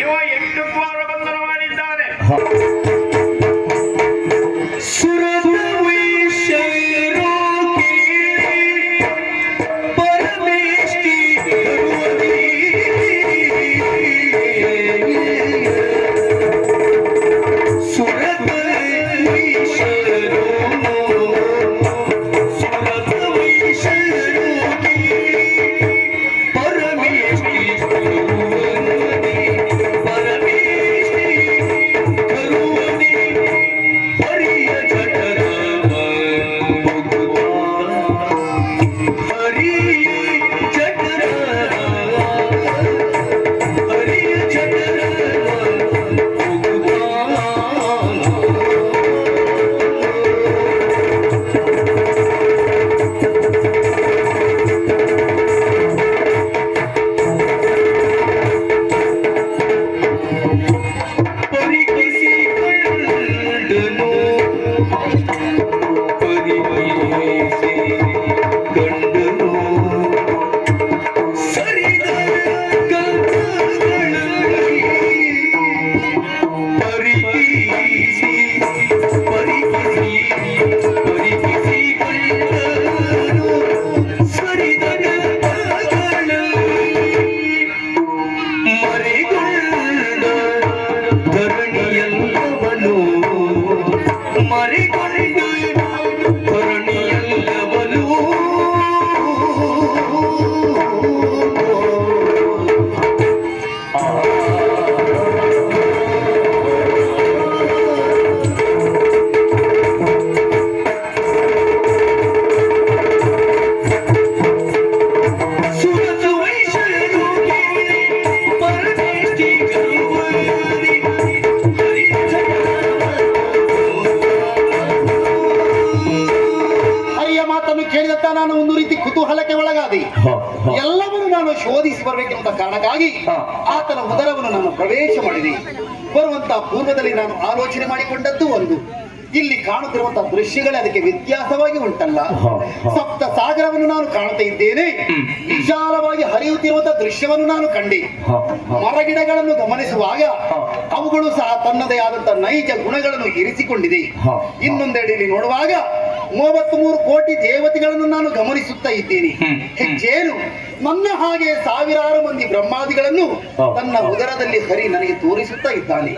ಇವ 8 ವಾರ ಬಂಧನ ಮಾಡಿದ್ದಾನೆ. ಕೇಳಿದತ್ತ ನಾನು ಒಂದು ರೀತಿ ಕುತೂಹಲಕ್ಕೆ ಒಳಗಾದೆ. ಎಲ್ಲವನ್ನು ನಾನು ಶೋಧಿಸಿ ಬರಬೇಕೆಂಬ ಕಾರಣಕ್ಕಾಗಿ ಆತನ ಉದರವನ್ನು ನಾನು ಪ್ರವೇಶ ಮಾಡಿದೆ. ಬರುವಂತಹ ಪೂರ್ವದಲ್ಲಿ ನಾನು ಆಲೋಚನೆ ಮಾಡಿಕೊಂಡದ್ದು ಒಂದು, ಇಲ್ಲಿ ಕಾಣುತ್ತಿರುವಂತಹ ದೃಶ್ಯಗಳೇ ಅದಕ್ಕೆ ವ್ಯತ್ಯಾಸವಾಗಿ ಉಂಟಲ್ಲ. ಸಪ್ತ ಸಾಗರವನ್ನು ನಾನು ಕಾಣುತ್ತಾ ಇದ್ದೇನೆ, ವಿಶಾಲವಾಗಿ ಹರಿಯುತ್ತಿರುವಂತಹ ದೃಶ್ಯವನ್ನು ನಾನು ಕಂಡೆ. ಮರಗಿಡಗಳನ್ನು ಗಮನಿಸುವಾಗ ಅವುಗಳು ಸಹ ತನ್ನದೇ ಆದಂತಹ ನೈಜ ಗುಣಗಳನ್ನು ಇರಿಸಿಕೊಂಡಿದೆ. ಇನ್ನೊಂದೆಡೆಯಲ್ಲಿ ನೋಡುವಾಗ 33 ಕೋಟಿ ದೇವತೆಗಳನ್ನು ನಾನು ಗಮನಿಸುತ್ತಾ ಇದ್ದೇನೆ. ಹೆಚ್ಚೇನು ನನ್ನ ಹಾಗೆ ಸಾವಿರಾರು ಮಂದಿ ಬ್ರಹ್ಮಾದಿಗಳನ್ನು ತನ್ನ ಉದರದಲ್ಲಿ ಹರಿ ನನಗೆ ತೋರಿಸುತ್ತಾ ಇದ್ದಾನೆ.